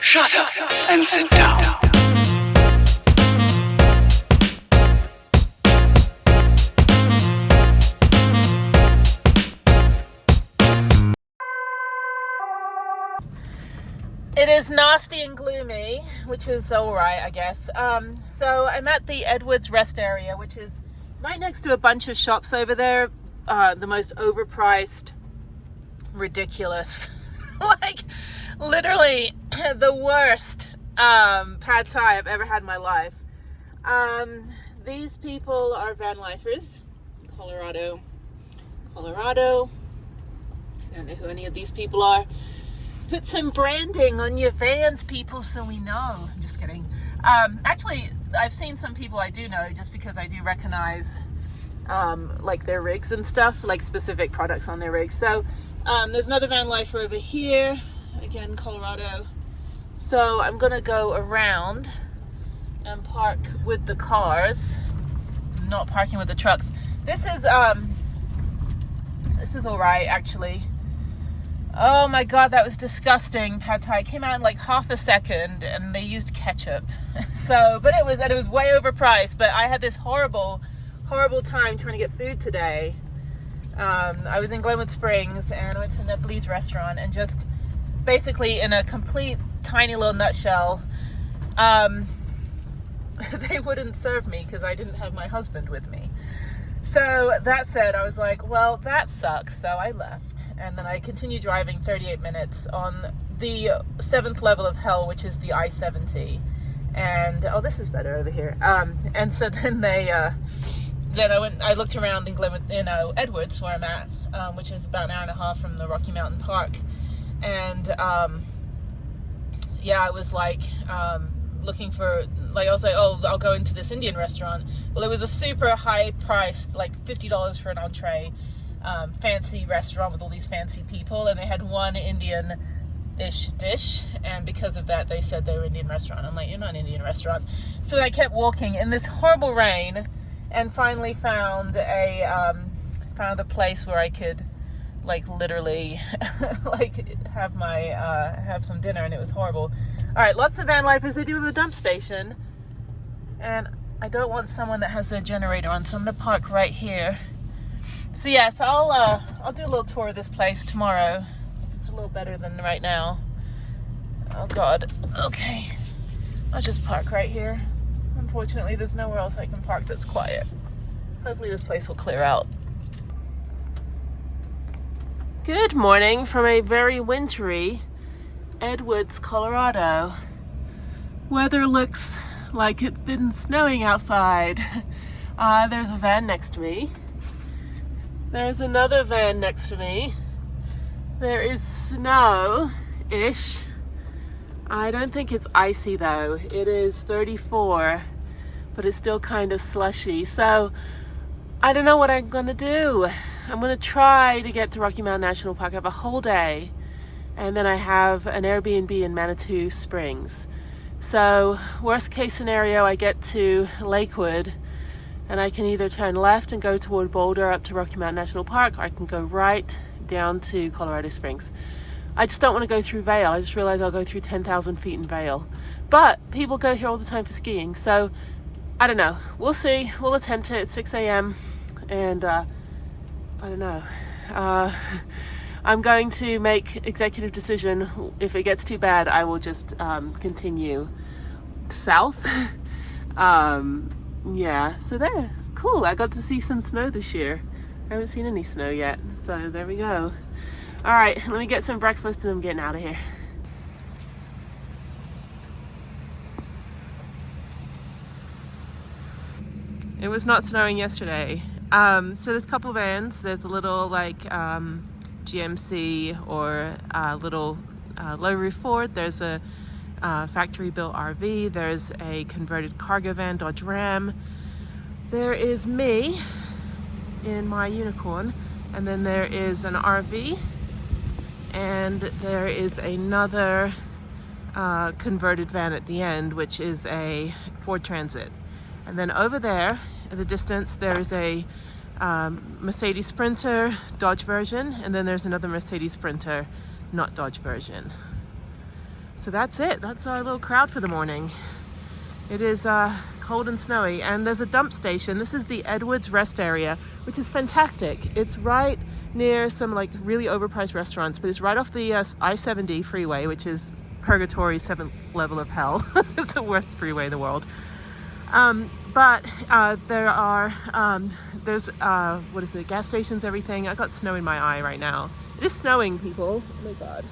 Shut up and sit down. It is nasty and gloomy, which is alright, I guess. So I'm at the Edwards rest area, which is right next to a bunch of shops over there. The most overpriced, ridiculous, like literally the worst pad thai I've ever had in my life. These people are van lifers, Colorado. I don't know who any of these people are. Put some branding on your vans, people, so we know. I'm just kidding. Actually, I've seen some people I do know just because I do recognize like their rigs and stuff, like specific products on their rigs. So there's another van lifer over here, again, Colorado. So I'm gonna go around and park with the cars, not parking with the trucks. This is all right, actually. Oh my god, that was disgusting. Pad thai came out in like half a second and they used ketchup. So, but it was way overpriced, but I had this horrible time trying to get food today. I was in Glenwood Springs and I went to a Nepalese restaurant, and just basically in a complete tiny little nutshell, they wouldn't serve me because I didn't have my husband with me. So that said, I was like, well, that sucks. So I left. And then I continued driving 38 minutes on the 7th level of hell, which is the I-70. And, oh, this is better over here. And so then I looked around in Glenwood, Edwards, where I'm at, which is about an hour and a half from the Rocky Mountain Park. And, yeah, I was like, looking for, like, I was like, oh, I'll go into this Indian restaurant. Well, it was a super high priced, like $50 for an entree, fancy restaurant with all these fancy people, and they had one Indian-ish dish, and because of that, they said they were an Indian restaurant. I'm like, you're not an Indian restaurant. So I kept walking in this horrible rain, and finally found a place where I could, like, literally, like, have some dinner, and it was horrible. All right, lots of van lifers. They do have a dump station, and I don't want someone that has their generator on, so I'm gonna park right here. So yeah, so I'll do a little tour of this place tomorrow. It's a little better than right now. Oh god. Okay, I'll just park right here. Unfortunately, there's nowhere else I can park that's quiet. Hopefully this place will clear out. Good morning from a very wintry Edwards, Colorado. Weather looks like it's been snowing outside. There's a van next to me. There's another van next to me. There is snow-ish. I don't think it's icy though. It is 34, but it's still kind of slushy. So I don't know what I'm gonna do. I'm gonna try to get to Rocky Mountain National Park. I have a whole day, and then I have an Airbnb in Manitou Springs. So worst case scenario, I get to Lakewood and I can either turn left and go toward Boulder up to Rocky Mountain National Park, or I can go right down to Colorado Springs. I just don't want to go through Vail. I just realized I'll go through 10,000 feet in Vail. But people go here all the time for skiing, so I don't know. We'll see. We'll attempt it at 6 a.m. and I don't know. I'm going to make executive decision. If it gets too bad, I will just continue south. Yeah, so there. Cool. I got to see some snow this year. I haven't seen any snow yet, so there we go. All right, let me get some breakfast and I'm getting out of here. It was not snowing yesterday. So there's a couple vans. There's a little like GMC or a little low roof Ford. There's a factory built RV. There's a converted cargo van, Dodge Ram. There is me in my Unicorn, and then there is an RV, and there is another converted van at the end, which is a Ford Transit. And then over there in the distance there is a Mercedes Sprinter Dodge version, and then there's another Mercedes Sprinter not Dodge version. So that's it. That's our little crowd for the morning. It is cold and snowy, and there's a dump station. This is the Edwards rest area, which is fantastic. It's right near some like really overpriced restaurants, but it's right off the I-70 freeway, which is purgatory, 7th level of hell. It's the worst freeway in the world. But there's what is it, gas stations, everything. I got snow in my eye right now. It is snowing, people. Oh my god.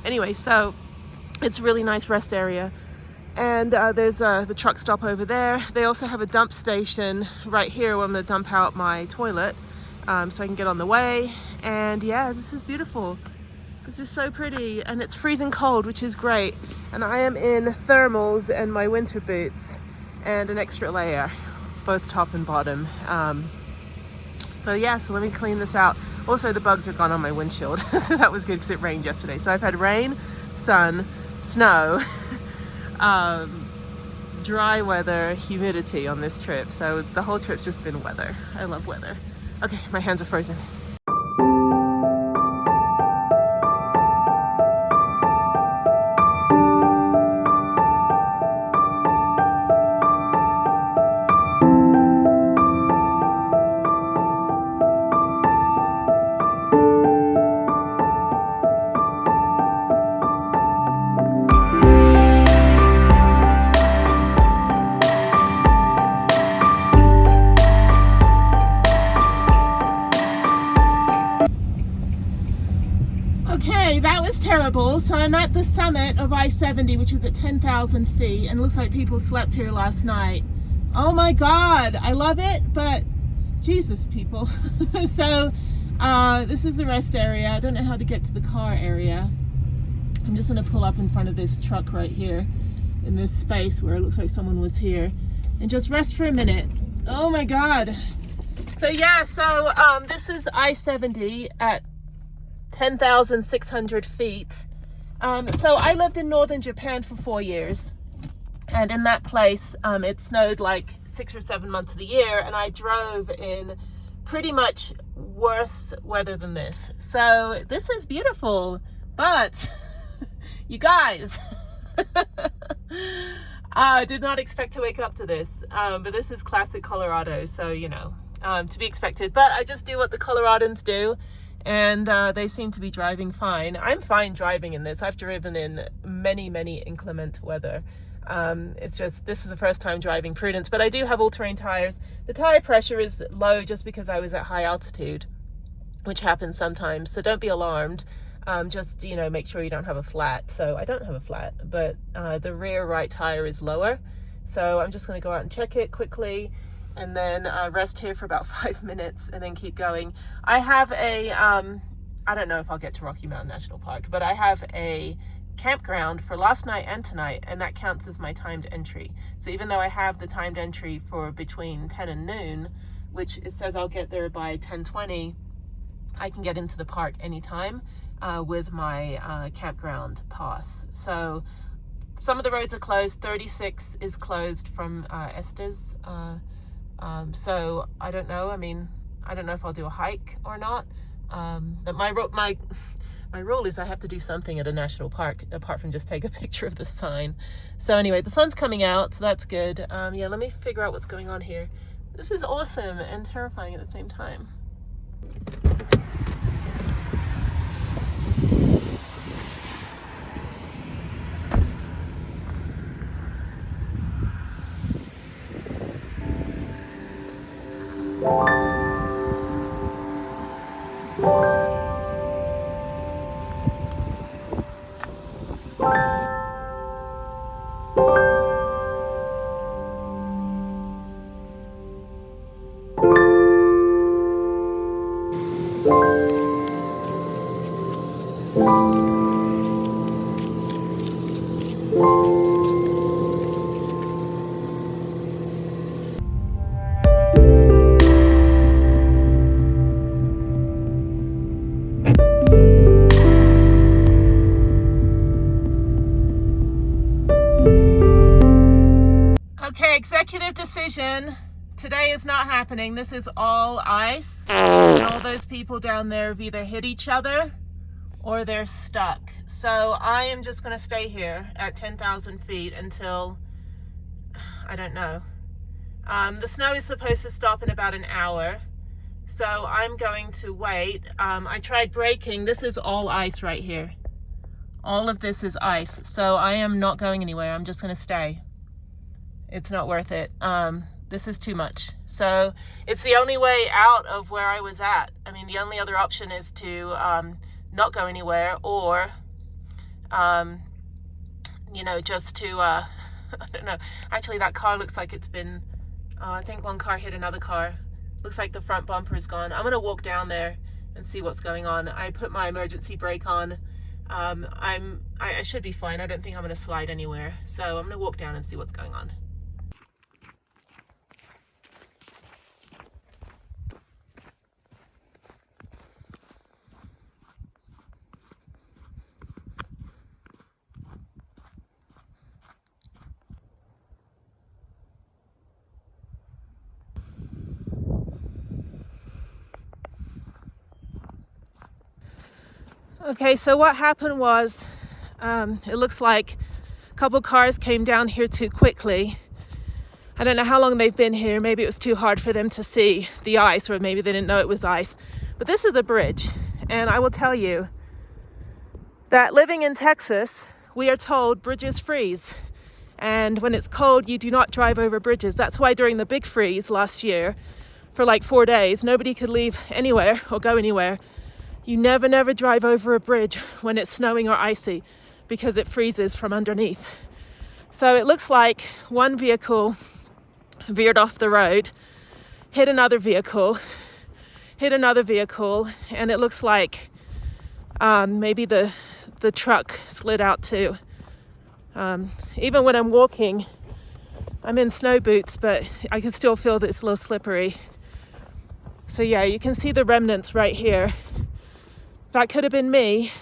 Anyway, so it's a really nice rest area. And there's the truck stop over there. They also have a dump station right here where I'm gonna dump out my toilet so I can get on the way. And yeah, this is beautiful. This is so pretty, and it's freezing cold, which is great. And I am in thermals and my winter boots and an extra layer, both top and bottom. So yeah, so let me clean this out. Also, the bugs are gone on my windshield. So that was good because it rained yesterday. So I've had rain, sun, snow, dry weather, humidity on this trip. So the whole trip's just been weather. I love weather. Okay, my hands are frozen. Okay, that was terrible. So I'm at the summit of I-70, which is at 10,000 feet, and it looks like people slept here last night. Oh my God, I love it, but Jesus, people. So this is the rest area. I don't know how to get to the car area. I'm just gonna pull up in front of this truck right here in this space where it looks like someone was here and just rest for a minute. Oh my God. So yeah, so this is I-70 at 10,600 feet. So I lived in northern Japan for 4 years, and in that place it snowed like 6 or 7 months of the year, and I drove in pretty much worse weather than this. So this is beautiful, but you guys, I did not expect to wake up to this, but this is classic Colorado, so you know, to be expected. But I just do what the Coloradans do, and they seem to be driving fine. I'm fine driving in this. I've driven in many, many inclement weather. It's just, this is the first time driving Prudence, but I do have all-terrain tires. The tire pressure is low just because I was at high altitude, which happens sometimes, so don't be alarmed. Just, you know, make sure you don't have a flat. So I don't have a flat, but the rear right tire is lower. So I'm just gonna go out and check it quickly, and then rest here for about 5 minutes and then keep going. I have a, I don't know if I'll get to Rocky Mountain National Park, but I have a campground for last night and tonight, and that counts as my timed entry. So even though I have the timed entry for between 10 and noon, which it says I'll get there by 10:20, I can get into the park anytime with my campground pass. So some of the roads are closed. 36 is closed from Estes. So I don't know. I mean, I don't know if I'll do a hike or not. But my rule is I have to do something at a national park apart from just take a picture of the sign. So anyway, the sun's coming out, so that's good. Yeah, let me figure out what's going on here. This is awesome and terrifying at the same time. Okay, executive decision. Today is not happening. This is all ice. And all those people down there have either hit each other or they're stuck. So I am just going to stay here at 10,000 feet until, I don't know. The snow is supposed to stop in about an hour, so I'm going to wait. I tried braking. This is all ice right here. All of this is ice, so I am not going anywhere. I'm just going to stay. It's not worth it. This is too much. So it's the only way out of where I was at. I mean, the only other option is to not go anywhere, or you know, just to I don't know. Actually, that car looks like it's been I think one car hit another car. Looks like the front bumper is gone. I'm gonna walk down there and see what's going on. I put my emergency brake on. I should be fine. I don't think I'm gonna slide anywhere, so I'm gonna walk down and see what's going on. Okay, so what happened was, it looks like a couple cars came down here too quickly. I don't know how long they've been here. Maybe it was too hard for them to see the ice, or maybe they didn't know it was ice. But this is a bridge, and I will tell you that living in Texas, we are told bridges freeze. And when it's cold, you do not drive over bridges. That's why during the big freeze last year, for like 4 days, nobody could leave anywhere or go anywhere. You never drive over a bridge when it's snowing or icy, because it freezes from underneath. So it looks like one vehicle veered off the road, hit another vehicle, and it looks like maybe the truck slid out too. Even when I'm walking, I'm in snow boots, but I can still feel that it's a little slippery. So yeah, you can see the remnants right here. That could have been me,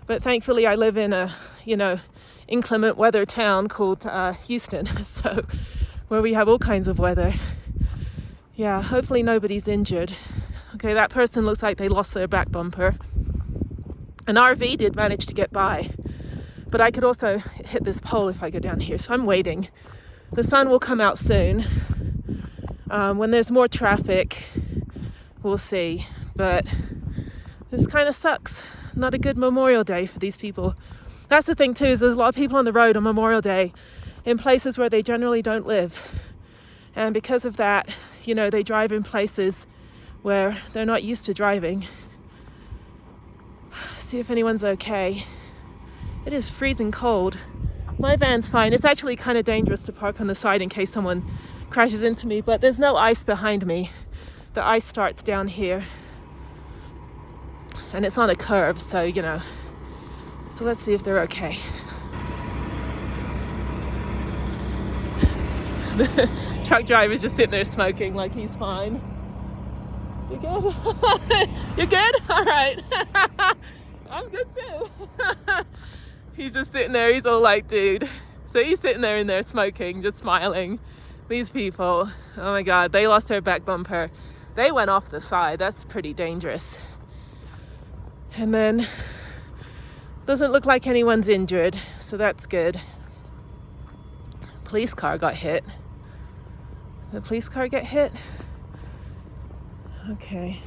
but thankfully I live in a, you know, inclement weather town called Houston, so where we have all kinds of weather. Yeah, hopefully nobody's injured. Okay, that person looks like they lost their back bumper. An RV did manage to get by, but I could also hit this pole if I go down here, so I'm waiting. The sun will come out soon. When there's more traffic, we'll see, but this kind of sucks. Not a good Memorial Day for these people. That's the thing too, is there's a lot of people on the road on Memorial Day in places where they generally don't live. And because of that, you know, they drive in places where they're not used to driving. See if anyone's okay. It is freezing cold. My van's fine. It's actually kind of dangerous to park on the side in case someone crashes into me, but there's no ice behind me. The ice starts down here. And it's on a curve, so, you know. So let's see if they're okay. The truck driver's just sitting there smoking like he's fine. You good? You good? All right. I'm good too. He's just sitting there. He's all like, dude. So he's sitting there in there smoking, just smiling. These people, oh my God, they lost their back bumper. They went off the side. That's pretty dangerous. And then doesn't look like anyone's injured, so that's good. Police car got hit. The police car get hit? Okay.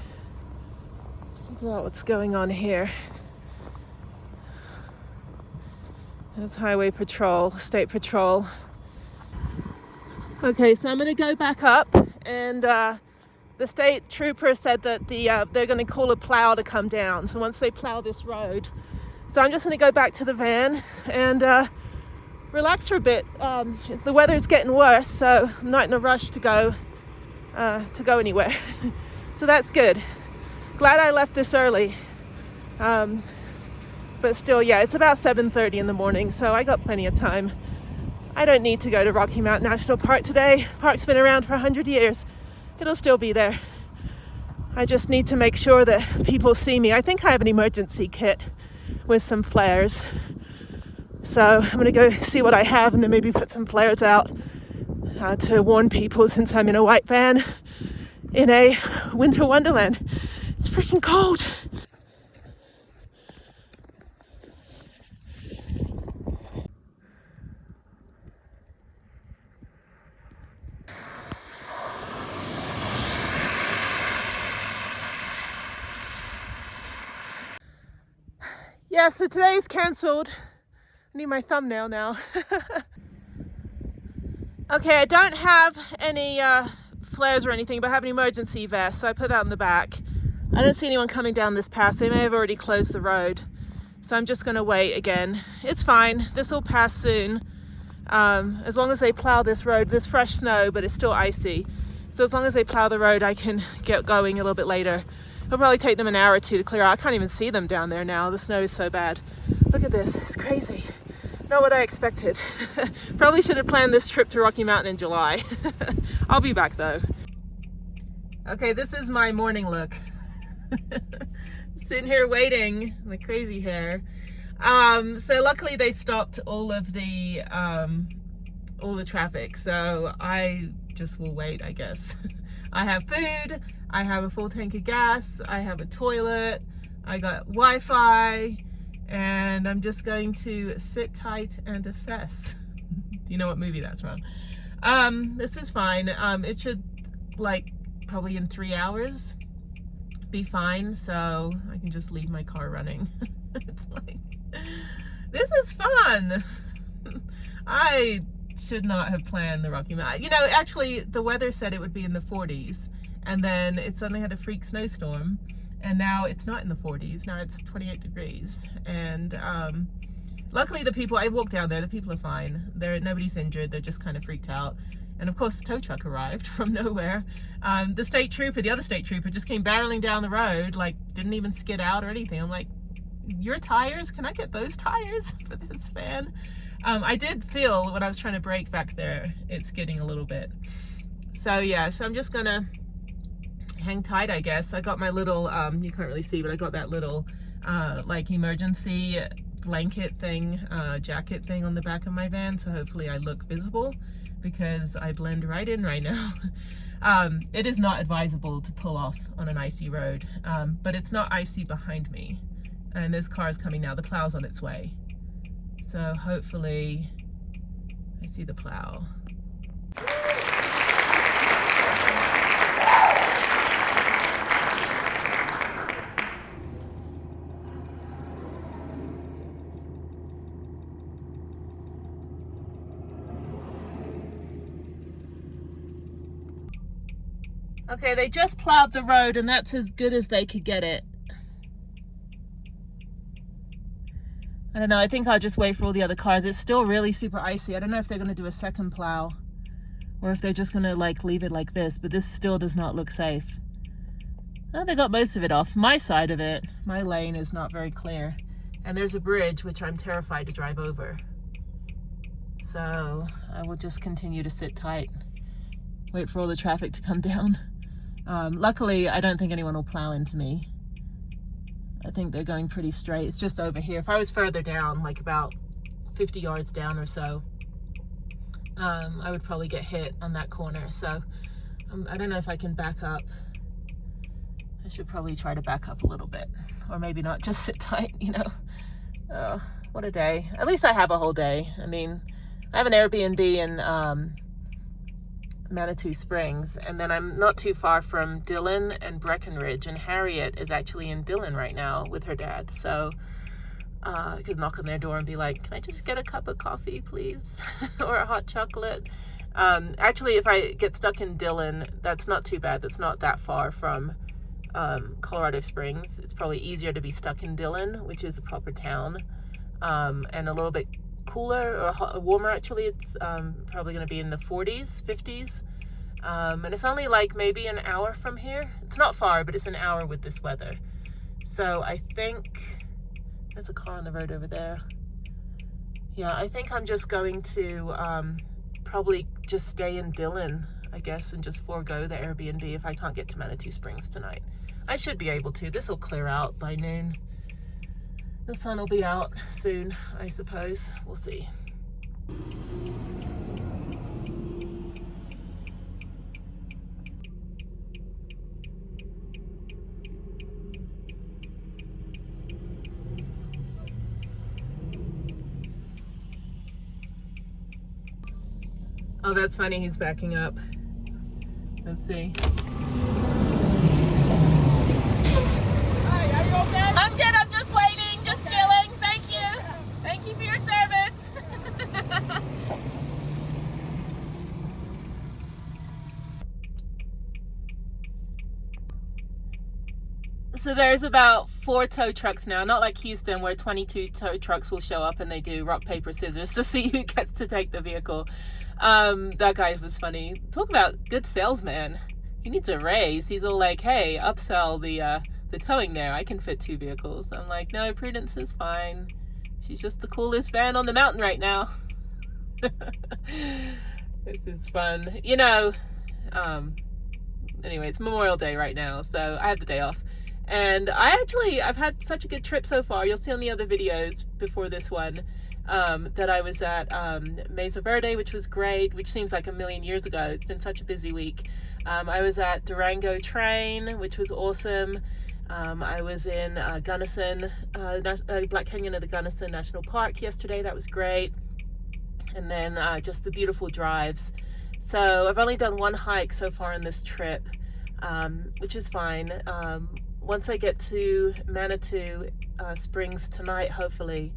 Let's figure out what's going on here. There's Highway Patrol, State Patrol. Okay, so I'm gonna go back up, and the state trooper said that they're going to call a plow to come down. So once they plow this road, so I'm just going to go back to the van and relax for a bit. The weather's getting worse, so I'm not in a rush to go anywhere. So that's good. Glad I left this early. But still, yeah, it's about 7:30 in the morning, so I got plenty of time. I don't need to go to Rocky Mountain National Park today. Park's been around for 100 years. It'll still be there. I just need to make sure that people see me. I think I have an emergency kit with some flares. So I'm gonna go see what I have and then maybe put some flares out to warn people, since I'm in a white van in a winter wonderland. It's freaking cold. Yeah, so today's cancelled. I need my thumbnail now. Okay, I don't have any flares or anything, but I have an emergency vest, so I put that in the back. I don't see anyone coming down this pass. They may have already closed the road. So I'm just gonna wait again. It's fine, this will pass soon. As long as they plow this road, there's fresh snow, but it's still icy. So as long as they plow the road, I can get going a little bit later. It'll probably take them an hour or two to clear out. I can't even see them down there now. The snow is so bad. Look at this, it's crazy. Not what I expected. Probably should have planned this trip to Rocky Mountain in July. I'll be back though. Okay, this is my morning look. Sitting here waiting, my crazy hair. So luckily they stopped all the traffic, so I just will wait, I guess. I have food, I have a full tank of gas, I have a toilet, I got Wi-Fi, and I'm just going to sit tight and assess. You know what movie that's from. This is fine. It should, like, probably in 3 hours be fine, so I can just leave my car running. It's like, this is fun. I should not have planned the Rocky Mountain. You know, actually the weather said it would be in the 40s, and then it suddenly had a freak snowstorm, and now it's not in the 40s. Now it's 28 degrees, and luckily the people, I walked down there, the people are fine. Nobody's injured, they're just kind of freaked out. And of course the tow truck arrived from nowhere. The state trooper, the other state trooper, just came barreling down the road, like didn't even skid out or anything. I'm like, your tires? Can I get those tires for this van? I did feel when I was trying to brake back there, it's skidding a little bit. So yeah, so I'm just gonna hang tight, I guess. I got my little, you can't really see, but I got that little like emergency blanket thing, jacket thing on the back of my van, so hopefully I look visible, because I blend right in right now. It is not advisable to pull off on an icy road, but it's not icy behind me. And this car is coming now, the plow's on its way. So hopefully I see the plow. Okay, they just plowed the road, and that's as good as they could get it. I don't know, I think I'll just wait for all the other cars. It's still really super icy. I don't know if they're gonna do a second plow or if they're just gonna like leave it like this, but this still does not look safe. Oh, they got most of it off. My side of it, my lane is not very clear. And there's a bridge which I'm terrified to drive over. So I will just continue to sit tight, wait for all the traffic to come down. Luckily, I don't think anyone will plow into me. I think they're going pretty straight. It's just over here. If I was further down, like about 50 yards down or so, I would probably get hit on that corner. So I don't know if I can back up. I should probably try to back up a little bit, or maybe not, just sit tight, you know. Oh, what a day. At least I have a whole day. I mean, I have an Airbnb in Manitou Springs, and then I'm not too far from Dillon and Breckenridge, and Harriette is actually in Dillon right now with her dad. So I could knock on their door and be like, can I just get a cup of coffee, please? Or a hot chocolate. Actually, if I get stuck in Dillon, that's not too bad. That's not that far from Colorado Springs. It's probably easier to be stuck in Dillon, which is a proper town, and a little bit cooler or warmer. Actually, it's probably going to be in the 40s, 50s, and it's only like maybe an hour from here. It's not far, but it's an hour with this weather. So I think there's a car on the road over there. Yeah, I think I'm just going to probably just stay in Dillon, I guess, and just forego the Airbnb if I can't get to Manitou Springs tonight. I should be able to. This will clear out by noon. The sun will be out soon, I suppose. We'll see. Oh, that's funny. He's backing up. Let's see. Hi, are you okay? I'm good. I'm just waiting, just chilling. So there's about 4 tow trucks now, not like Houston where 22 tow trucks will show up and they do rock, paper, scissors to see who gets to take the vehicle. That guy was funny. Talk about good salesman. He needs a raise. He's all like, hey, upsell the towing there. I can fit 2 vehicles. I'm like, no, Prudence is fine. She's just the coolest van on the mountain right now. This is fun. You know, anyway, it's Memorial Day right now, so I had the day off. And I've had such a good trip so far. You'll see on the other videos before this one that I was at Mesa Verde, which was great, which seems like a million years ago. It's been such a busy week. I was at Durango Train, which was awesome. I was in Gunnison, Black Canyon of the Gunnison National Park yesterday. That was great. And then just the beautiful drives. So I've only done 1 hike so far in this trip, which is fine. Once I get to Manitou Springs tonight, hopefully,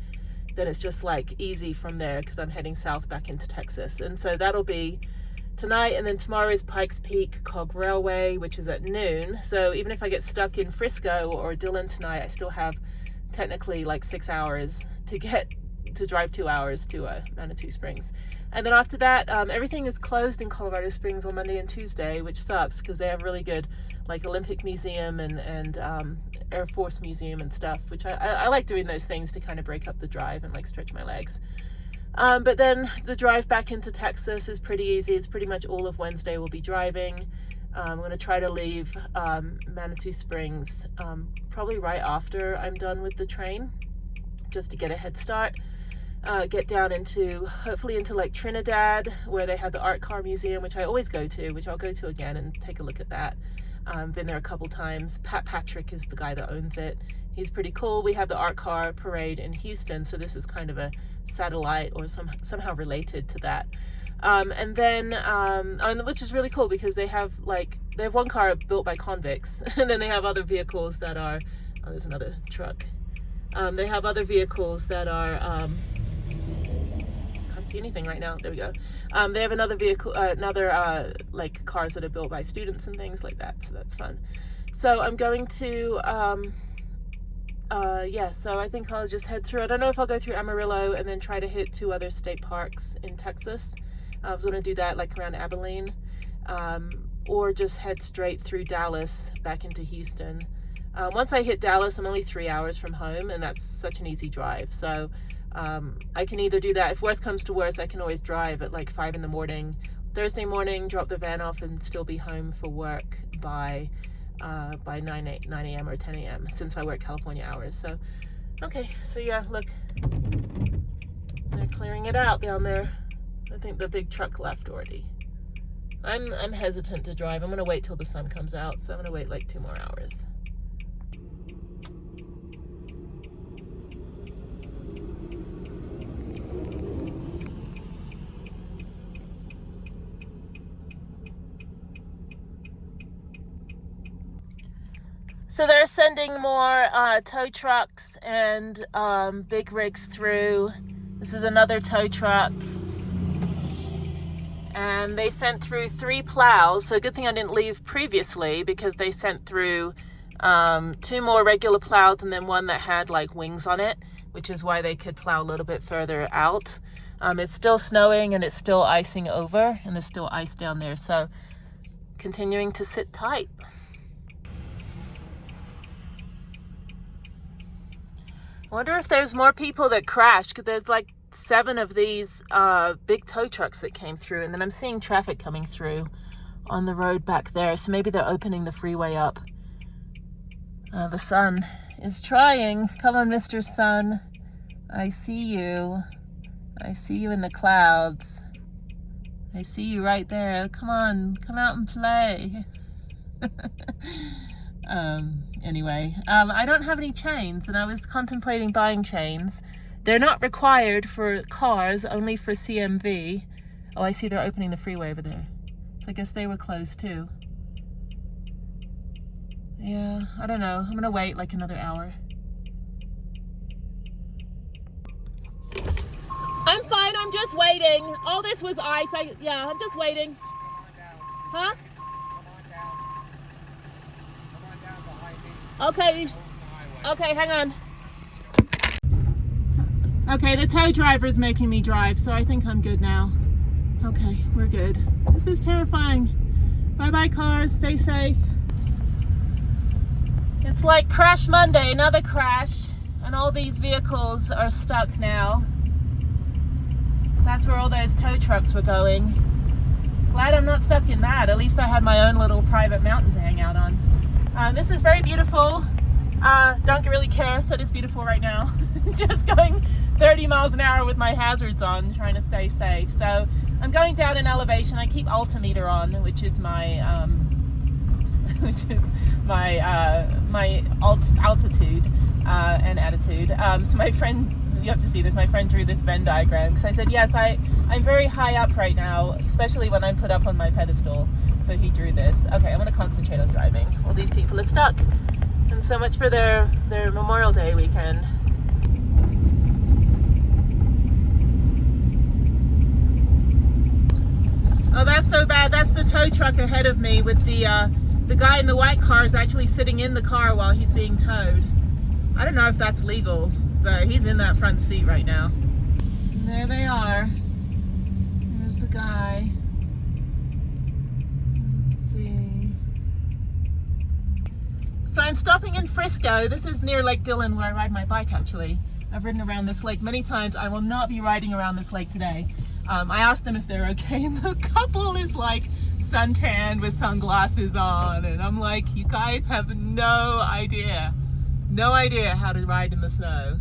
then it's just like easy from there because I'm heading south back into Texas. And so that'll be tonight, and then tomorrow is Pikes Peak Cog Railway, which is at noon. So even if I get stuck in Frisco or Dillon tonight, I still have technically like 6 hours to drive 2 hours to Manitou Springs. And then after that, everything is closed in Colorado Springs on Monday and Tuesday, which sucks because they have really good like Olympic Museum and Air Force Museum and stuff, which I like doing those things to kind of break up the drive and like stretch my legs. But then the drive back into Texas is pretty easy. It's pretty much all of Wednesday we'll be driving. I'm going to try to leave Manitou Springs probably right after I'm done with the train, just to get a head start. Get down hopefully into like Trinidad, where they have the art car museum, which I always go to, which I'll go to again and take a look at that. Been there a couple times. Pat Patrick is the guy that owns it. He's pretty cool. We have the art car parade in Houston, so this is kind of a satellite or somehow related to that. And then, which is really cool because they have 1 car built by convicts, and then they have other vehicles that are, oh, there's another truck. They have other vehicles that are, can't see anything right now. There we go. They have another vehicle, like cars that are built by students and things like that. So that's fun. So I'm going to, so I think I'll just head through. I don't know if I'll go through Amarillo and then try to hit 2 other state parks in Texas. I was going to do that like around Abilene, or just head straight through Dallas back into Houston. Once I hit Dallas, I'm only 3 hours from home, and that's such an easy drive. So I can either do that. If worst comes to worst, I can always drive at like 5 in the morning, Thursday morning, drop the van off, and still be home for work by 9 a.m. or 10 a.m. since I work California hours. So, okay. So yeah, look, they're clearing it out down there. I think the big truck left already. I'm hesitant to drive. I'm gonna wait till the sun comes out. So I'm gonna wait like 2 more hours. So they're sending more tow trucks and big rigs through. This is another tow truck. And they sent through 3 plows. So good thing I didn't leave previously, because they sent through 2 more regular plows and then 1 that had like wings on it, which is why they could plow a little bit further out. It's still snowing and it's still icing over, and there's still ice down there. So continuing to sit tight. I wonder if there's more people that crashed, because there's like 7 of these big tow trucks that came through, and then I'm seeing traffic coming through on the road back there. So maybe they're opening the freeway up. The sun is trying. Come on, Mr. Sun. I see you. I see you in the clouds. I see you right there. Come on, come out and play. Anyway, I don't have any chains, and I was contemplating buying chains. They're not required for cars, only for CMV. Oh, I see they're opening the freeway over there. So I guess they were closed too. Yeah, I don't know. I'm gonna wait like another hour. I'm fine, I'm just waiting. All this was ice. Yeah, I'm just waiting. Huh? Okay. Okay, hang on. Okay, the tow driver's making me drive, so I think I'm good now. Okay, we're good. This is terrifying. Bye-bye cars, stay safe. It's like Crash Monday, another crash, and all these vehicles are stuck now. That's where all those tow trucks were going. Glad I'm not stuck in that. At least I had my own little private mountain to hang out on. This is very beautiful. Don't really care that it's beautiful right now. Just going 30 miles an hour with my hazards on, trying to stay safe. So I'm going down in elevation. I keep altimeter on, which is my altitude and attitude. So my friend, you have to see this, my friend drew this Venn diagram because I said, yes, I'm very high up right now, especially when I'm put up on my pedestal. So he drew this. Okay, I'm going to concentrate on driving. All these people are stuck. And so much for their Memorial Day weekend. Oh, that's so bad. That's the tow truck ahead of me with the guy in the white car is actually sitting in the car while he's being towed. I don't know if that's legal, but he's in that front seat right now. And there they are. There's the guy. Let's see. So I'm stopping in Frisco. This is near Lake Dillon where I ride my bike actually. I've ridden around this lake many times. I will not be riding around this lake today. I asked them if they're okay, and the couple is like suntanned with sunglasses on, and I'm like, you guys have no idea how to ride in the snow.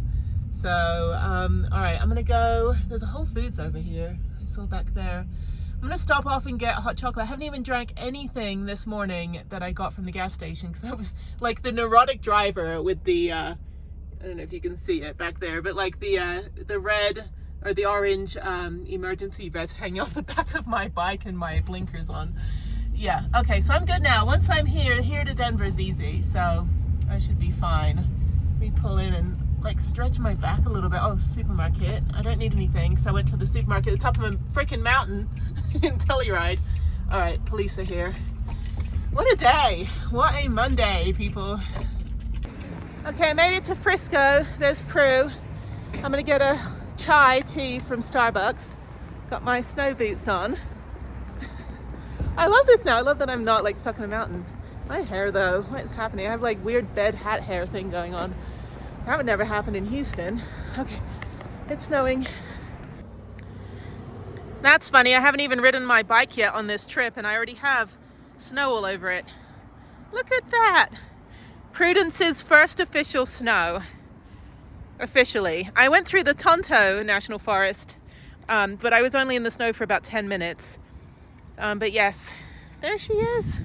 So, all right, I'm gonna go, there's a Whole Foods over here, I saw back there. I'm gonna stop off and get hot chocolate. I haven't even drank anything this morning that I got from the gas station, because I was like the neurotic driver with the, I don't know if you can see it back there, but like the red, or the orange emergency vest hanging off the back of my bike and my blinkers on. Yeah, okay, so I'm good now. Once I'm here to Denver is easy, so I should be fine. Let me pull in and like stretch my back a little bit. Oh, supermarket. I don't need anything, so I went to the supermarket at the top of a freaking mountain in Telluride. All right, police are here. What a day. What a Monday, people. Okay, I made it to Frisco. There's Prue. I'm gonna get a chai tea from Starbucks. Got my snow boots on. I love this now. I love that I'm not like stuck in a mountain. My hair though, what is happening? I have like weird bed hat hair thing going on. That would never happen in Houston. Okay, it's snowing. That's funny, I haven't even ridden my bike yet on this trip and I already have snow all over it. Look at that. Prudence's first official snow. Officially. I went through the Tonto National Forest, but I was only in the snow for about 10 minutes. But yes, there she is.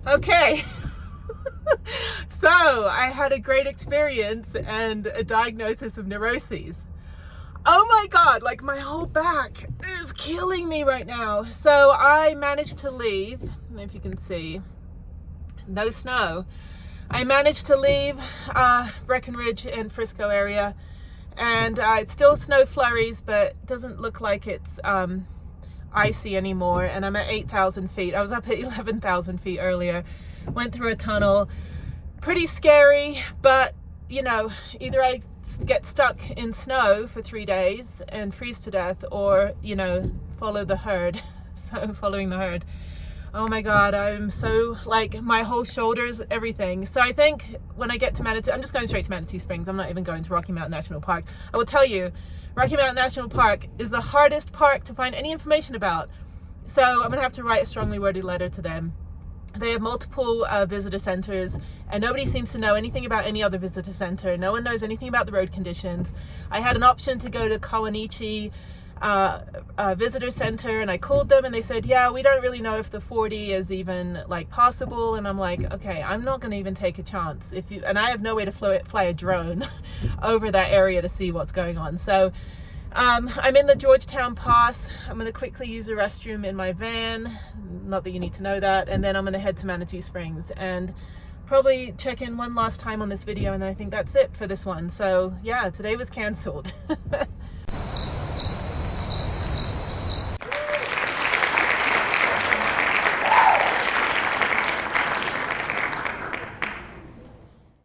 Okay. So I had a great experience and a diagnosis of neuroses. Oh my God, like my whole back is killing me right now. So I managed to leave, I don't know if you can see, no snow. I managed to leave Breckenridge and Frisco area, and it's still snow flurries, but it doesn't look like it's icy anymore. And I'm at 8,000 feet. I was up at 11,000 feet earlier. Went through a tunnel. Pretty scary, but you know, either I get stuck in snow for 3 days and freeze to death, or you know, follow the herd. So following the herd. Oh my God, I'm so like my whole shoulders, everything. So I think when I get to Manatee, I'm just going straight to Manatee Springs. I'm not even going to Rocky Mountain National Park. I will tell you, Rocky Mountain National Park is the hardest park to find any information about. So I'm gonna have to write a strongly worded letter to them. They have multiple visitor centers, and nobody seems to know anything about any other visitor center. No one knows anything about the road conditions. I had an option to go to Kawanichi visitor center, and I called them and they said, yeah, we don't really know if the 40 is even like possible. And I'm like, okay, I'm not gonna even take a chance if you, and I have no way to fly a drone over that area to see what's going on. So I'm in the Georgetown Pass. I'm gonna quickly use a restroom in my van, not that you need to know that, and then I'm gonna head to Manatee Springs. And probably check in one last time on this video, and then I think that's it for this one. So yeah, today was canceled.